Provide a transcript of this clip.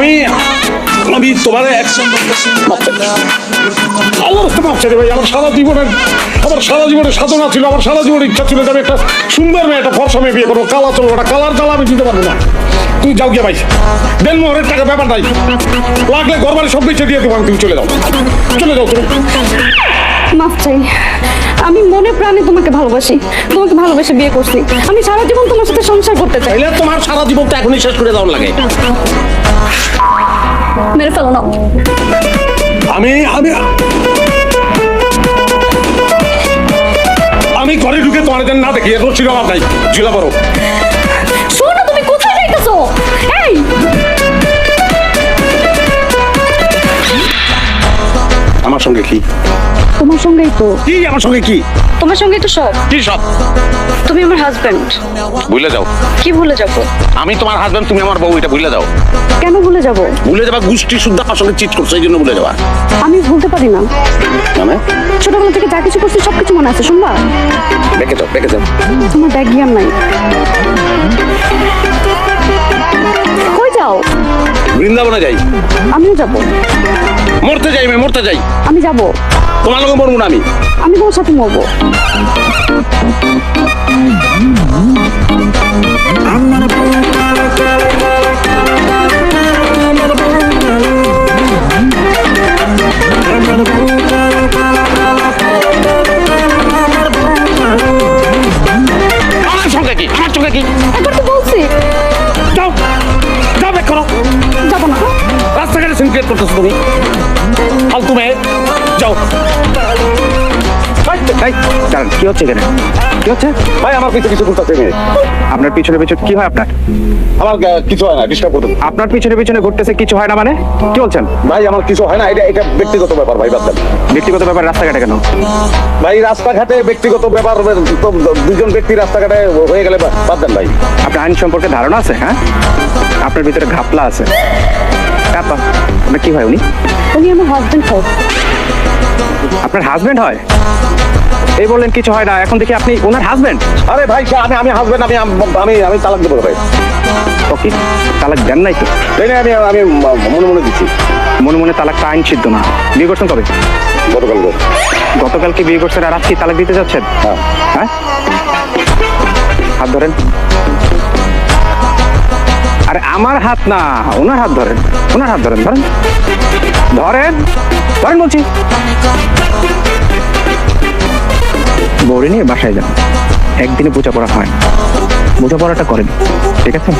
আমি আমি তোমার আল্লাহর রাস্তা মাপ চাই ভাই। আমার সারা জীবনের সাধনা ছিল, আমার সারা জীবনের ইচ্ছা ছিল যে আমি একটা সুন্দর মেয়ে, একটা ফর্সা মেয়ে বিয়ে করবো। কালা চলবো, একটা কালার জ্বালা আমি দিতে পারবো না। তুমি যাও গিয়ে ভাই, দেন মোহরের টাকা ব্যাপার নাই, লাগলে ঘর বাড়ি সব কিছু দিয়ে দেবো। তুমি চলে যাও, চলে যাও তুমি। মাফ চাই, আমি মনে প্রাণে তোমাকে ভালোবাসি, তোমাকে ভালোবেসে বিয়ে করছি। আমি সারা জীবন তোমার সাথে সংসার করতে চাই। তাইলে তোমার সারা জীবনটা এখনই শেষ করে দেওয়ার লাগে। মেরে ফেলো না। আমি আমি আমি ঘরে ঢুকে তোমার না দেখি এত ছিল আমার নাই। ঝুলা পড়ো। শোনো, তুমি কোথায় যাইতেছো? এই আমার সঙ্গে কি? তোমার সঙ্গেই তো। কি আমার সঙ্গে কি? তোমার সঙ্গেই তো সব। কি সব? তুমি আমার হাজবেন্ড। ভুলে যাও। কি ভুলে যাবো? আমি তোমার হাজবেন্ড, তুমি আমার বউ, এটা ভুলে যাও। কেন ভুলে যাবো? ভুলে যাবা গোষ্ঠী শুদ্ধ আমার সঙ্গে চিট করছো, এই জন্য ভুলে যাবা। আমি ভুলতে পারি না। মানে ছোটবেলা থেকে যা কিছু করছি সবকিছু মনে আছে, শুনবা? দেখে যাও, দেখে যাও। তোমার ব্যাগ জ্ঞান নাই। কই যাও? বৃন্দাবনে যাই। আমিও যাবো। মরতে যাই, আমি মরতে যাই। আমি যাবো। তোমার লোক মরবো না আমি। আমি তোমার সাথে মরবো। আমার সঙ্গে কি? আমার সঙ্গে কি? একবার তো বলছি। যাও, যাও, ব্যাক করো। যাবো না। রাস্তাঘাটে সিন ক্রিয়েট করতেছো তুমি, ফালতু মেয়ে। যাও। দাঁড়ান, কি হচ্ছে এখানে? কি হচ্ছে ভাই আমার পিছনে কিছু করতেছে মেয়ে। আপনার পিছনে পিছনে কি হয় আপনার? আমার কিছু হয় না, ডিস্টার্ব করতে। আপনার পিছনে পিছনে ঘুরতেছে কিছু হয় না মানে কি বলছেন? ভাই আমার কিছু হয় না, এটা এটা ব্যক্তিগত ব্যাপার ভাই, বাদ দেন। ব্যক্তিগত ব্যাপার রাস্তাঘাটে কেন? ভাই রাস্তাঘাটে ব্যক্তিগত ব্যাপার, তো দুজন ব্যক্তি রাস্তাঘাটে হয়ে গেলে বাদ দেন ভাই। আপনার আইন সম্পর্কে ধারণা আছে? হ্যাঁ, আপনার ভিতরে ঘাপলা আছে। কাপা, আপনার কি হয়? উনি উনি আমার হাজবেন্ড হয়। আপনার হাজবেন্ড হয়? এই বললেন কিছু হয় না, এখন দেখি আপনি ওনার হাজবেন্ড। আরে ভাই আমি আমি হাজবেন্ড, আমি আমি আমি তালাক দেবো ভাই। ওকে, তালাক দেন নাই তো? তাই না, আমি আমি মনে মনে দিচ্ছি। মনে মনে তালাকটা আইন সিদ্ধ না। বিয়ে করছেন কবে? গতকাল। গতকালকে বিয়ে করছেন আর আজকে তালাক দিতে যাচ্ছেন? হ্যাঁ। হ্যাঁ, হাত ধরেন। আরে আমার হাত না, ওনার হাত ধরেন। ওনার হাত ধরেন, ধরেন ধরেন ধরেন বলছি। বউরে নিয়ে বাসায় যান, একদিনে বোঝাপড়া হয় না, বোঝাপড়াটা করেন, ঠিক আছে?